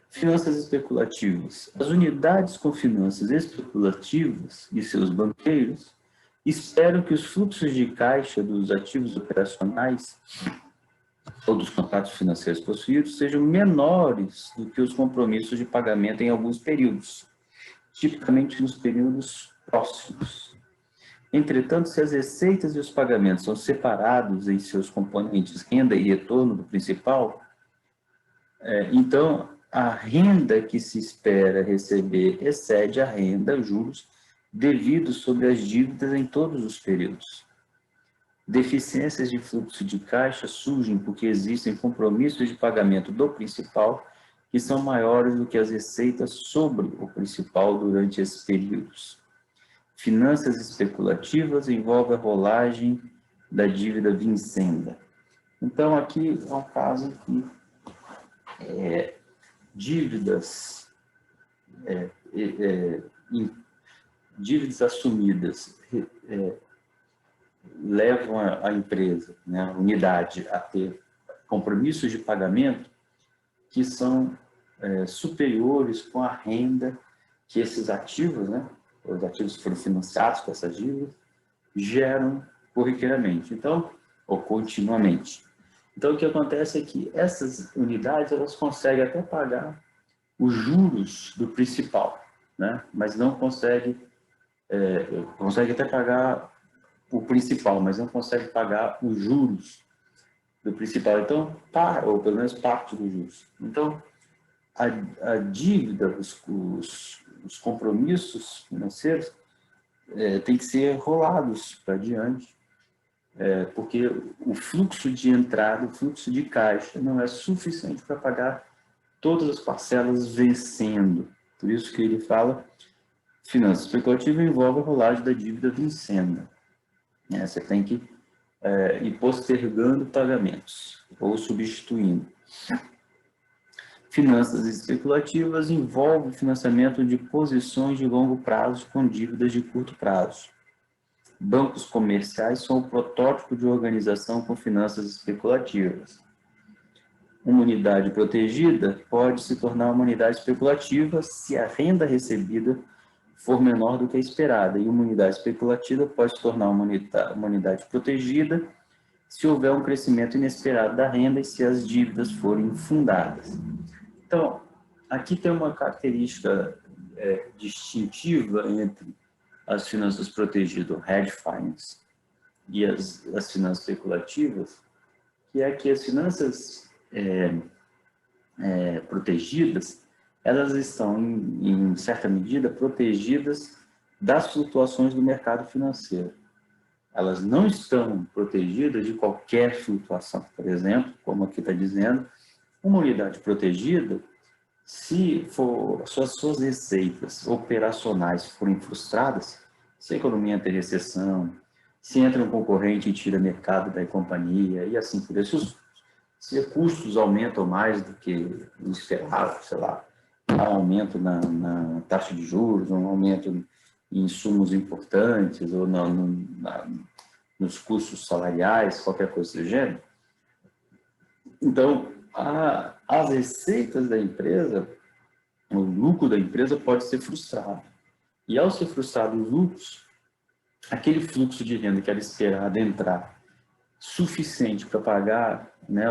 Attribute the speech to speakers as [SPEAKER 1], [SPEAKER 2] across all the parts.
[SPEAKER 1] Finanças especulativas. As unidades com finanças especulativas e seus banqueiros esperam que os fluxos de caixa dos ativos operacionais ou dos contratos financeiros possuídos sejam menores do que os compromissos de pagamento em alguns períodos, tipicamente nos períodos próximos. Entretanto, se as receitas e os pagamentos são separados em seus componentes renda e retorno do principal, então a renda que se espera receber excede a renda, juros, devidos sobre as dívidas em todos os períodos. Deficiências de fluxo de caixa surgem porque existem compromissos de pagamento do principal que são maiores do que as receitas sobre o principal durante esses períodos. Finanças especulativas envolvem a rolagem da dívida vincenda. Então, aqui é um caso que dívidas assumidas levam a empresa, né, a unidade, a ter compromissos de pagamento que são superiores com a renda que esses ativos, né, os ativos que foram financiados com essas dívidas, geram corriqueiramente, então, ou continuamente. Então, o que acontece é que essas unidades, elas conseguem até pagar os juros do principal, né, mas não conseguem até pagar o principal, mas não consegue pagar os juros do principal. Então, ou pelo menos parte dos juros. Então, a dívida, os compromissos financeiros tem que ser rolados para adiante, porque o fluxo de entrada, o fluxo de caixa não é suficiente para pagar todas as parcelas vencendo. Por isso que ele fala, finança especulativa envolve a rolagem da dívida vencendo. Você tem que ir postergando pagamentos ou substituindo. Finanças especulativas envolvem o financiamento de posições de longo prazo com dívidas de curto prazo. Bancos comerciais são o protótipo de organização com finanças especulativas. Uma unidade protegida pode se tornar uma unidade especulativa se a renda recebida for menor do que a esperada, e uma unidade especulativa pode se tornar uma unidade protegida se houver um crescimento inesperado da renda e se as dívidas forem fundadas. Então, aqui tem uma característica distintiva entre as finanças protegidas, hedge funds, e as finanças especulativas, que é que as finanças protegidas, elas estão, em certa medida, protegidas das flutuações do mercado financeiro. Elas não estão protegidas de qualquer flutuação. Por exemplo, como aqui está dizendo, uma unidade protegida, se as suas receitas operacionais forem frustradas, se a economia entra em recessão, se entra um concorrente e tira mercado da companhia, e assim por isso, se custos aumentam mais do que o esperado, sei lá, um aumento na taxa de juros, um aumento em insumos importantes, ou nos custos salariais, qualquer coisa do gênero. Então, as receitas da empresa, o lucro da empresa pode ser frustrado. E ao ser frustrado os lucros, aquele fluxo de renda que era esperado entrar suficiente para pagar, né,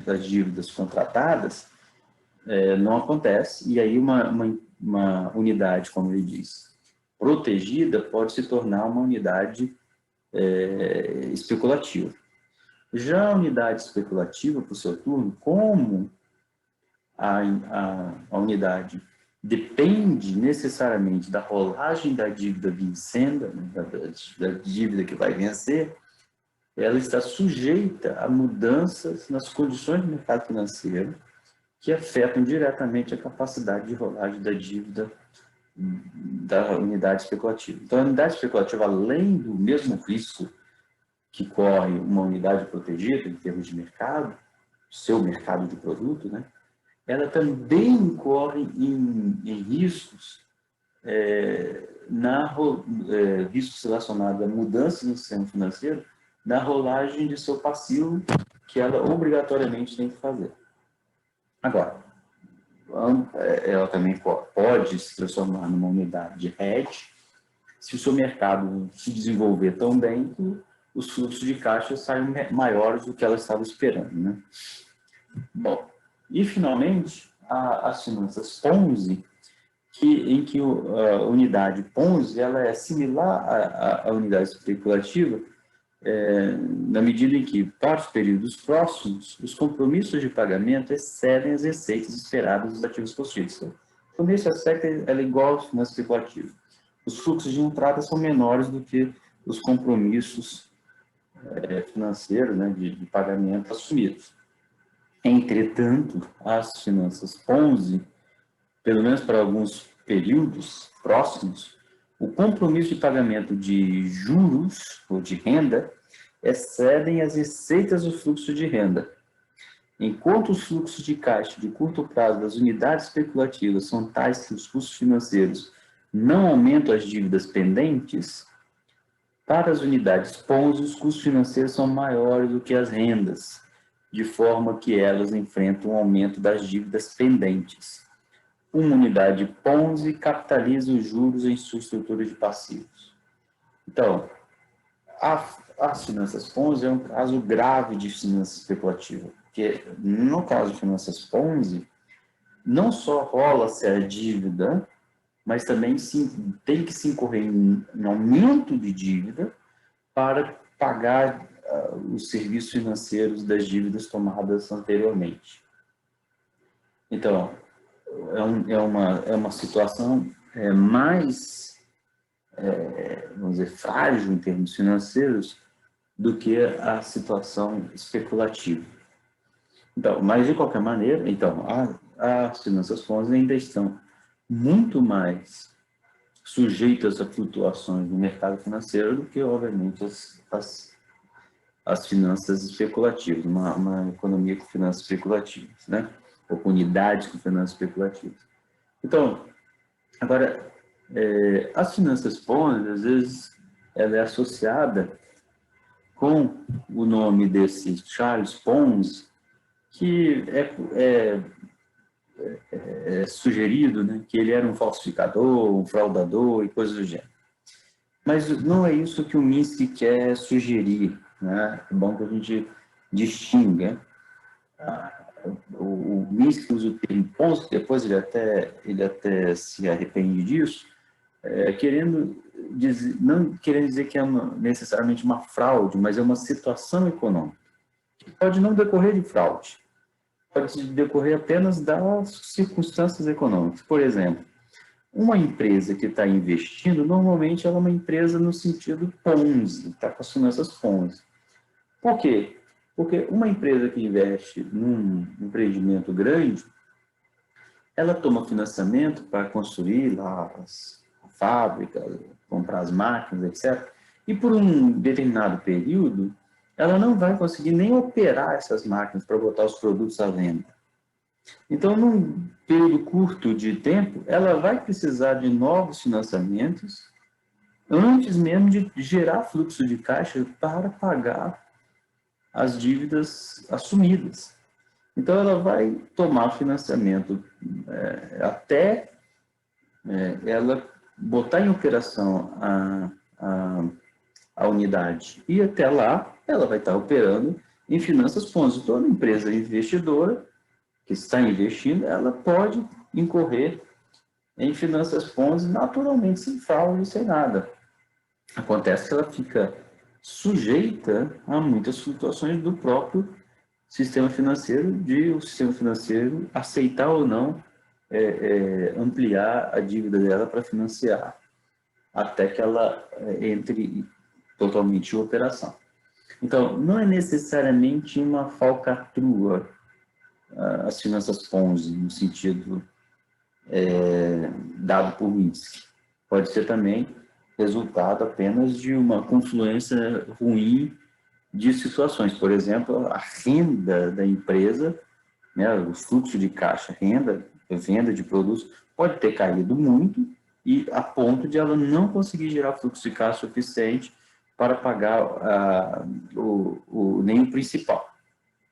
[SPEAKER 1] as dívidas contratadas, não acontece. E aí uma unidade, como ele diz, protegida pode se tornar uma unidade especulativa. Já a unidade especulativa, por seu turno, como a unidade depende necessariamente da rolagem da dívida vencendo, da dívida que vai vencer, ela está sujeita a mudanças nas condições do mercado financeiro que afetam diretamente a capacidade de rolagem da dívida da unidade especulativa. Então, a unidade especulativa, além do mesmo risco que corre uma unidade protegida em termos de mercado, seu mercado de produto, né, ela também incorre em riscos, riscos relacionados a mudanças no sistema financeiro, na rolagem de seu passivo, que ela obrigatoriamente tem que fazer. Agora, ela também pode se transformar numa unidade de hedge se o seu mercado se desenvolver tão bem que os fluxos de caixa saiam maiores do que ela estava esperando, né? Bom, e finalmente, as finanças Ponzi, em que a unidade Ponzi ela é similar à unidade especulativa, na medida em que, para os períodos próximos, os compromissos de pagamento excedem as receitas esperadas dos ativos possíveis. Então, nesse aspecto, ela é igual ao finança especulativa. Os fluxos de entrada são menores do que os compromissos financeiros, né, de pagamento assumidos. Entretanto, as finanças Ponzi, pelo menos para alguns períodos próximos, o compromisso de pagamento de juros ou de renda excedem as receitas do fluxo de renda. Enquanto os fluxos de caixa de curto prazo das unidades especulativas são tais que os custos financeiros não aumentam as dívidas pendentes, para as unidades Ponzi, os custos financeiros são maiores do que as rendas, de forma que elas enfrentam um aumento das dívidas pendentes. Uma unidade Ponzi capitaliza os juros em sua estrutura de passivos. Então, as finanças Ponzi é um caso grave de finança especulativa, porque no caso de finanças Ponzi, não só rola-se a dívida, mas também tem que se incorrer em aumento de dívida para pagar os serviços financeiros das dívidas tomadas anteriormente. Então, é uma situação mais, vamos dizer, frágil em termos financeiros do que a situação especulativa. Então, mas de qualquer maneira, então, as finanças Ponzi ainda estão muito mais sujeitas a flutuações no mercado financeiro do que, obviamente, as finanças especulativas, uma economia com finanças especulativas, né? Ou com unidades com finanças especulativas. Então, agora, as finanças Ponzi, às vezes, ela é associada com o nome desse Charles Ponzi, que é sugerido, né, que ele era um falsificador, um fraudador e coisas do gênero. Mas não é isso que o Minsky quer sugerir, né? É bom que a gente distinga. O Minsky usa o termo Ponzi, depois ele até se arrepende disso, não querendo dizer que é necessariamente uma fraude, mas é uma situação econômica, que pode não decorrer de fraude, pode decorrer apenas das circunstâncias econômicas. Por exemplo, uma empresa que está investindo, normalmente ela é uma empresa no sentido Ponzi, está com as finanças Ponzi. Por quê? Porque uma empresa que investe num empreendimento grande, ela toma financiamento para construir lá a fábrica, comprar as máquinas, etc. E por um determinado período, ela não vai conseguir nem operar essas máquinas para botar os produtos à venda. Então, num período curto de tempo, ela vai precisar de novos financiamentos antes mesmo de gerar fluxo de caixa para pagar as dívidas assumidas. Então, ela vai tomar financiamento até ela botar em operação a unidade. E até lá, ela vai estar operando em finanças Ponzi. Toda empresa investidora que está investindo, ela pode incorrer em finanças Ponzi naturalmente, sem fraude, sem nada. Acontece que ela fica sujeita a muitas flutuações do próprio sistema financeiro, de o sistema financeiro aceitar ou não ampliar a dívida dela para financiar, até que ela entre totalmente em operação. Então, não é necessariamente uma falcatrua as finanças Ponzi, no sentido dado por Minsky. Pode ser também resultado apenas de uma confluência ruim de situações. Por exemplo, a renda da empresa, né, o fluxo de caixa, venda de produtos, pode ter caído muito e a ponto de ela não conseguir gerar fluxo de caixa suficiente para pagar nem o principal.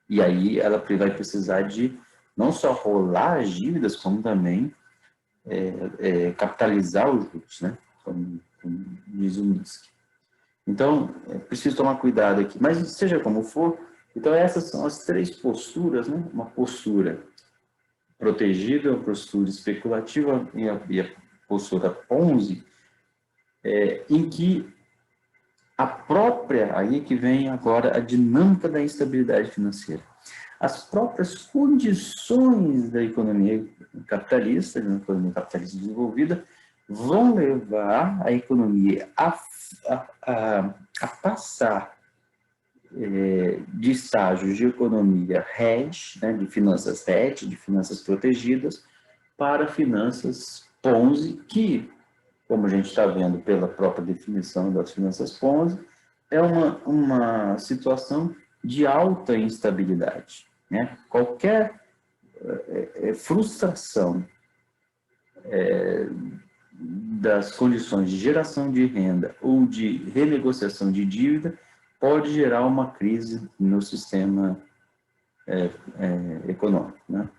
[SPEAKER 1] E aí ela vai precisar de não só rolar as dívidas, como também capitalizar os juros, né? Como diz o Minsky. Então, é preciso tomar cuidado aqui. Mas, seja como for, então essas são as três posturas, né? Uma postura protegida, uma postura especulativa e a postura Ponzi, em que a própria, aí que vem agora a dinâmica da instabilidade financeira. As próprias condições da economia capitalista, da economia capitalista desenvolvida, vão levar a economia a passar de estágios de economia hedge, né, de finanças hedge, de finanças protegidas, para finanças Ponzi, que, como a gente está vendo pela própria definição das finanças Ponzi, é uma situação de alta instabilidade, né? Qualquer frustração das condições de geração de renda ou de renegociação de dívida pode gerar uma crise no sistema econômico, né?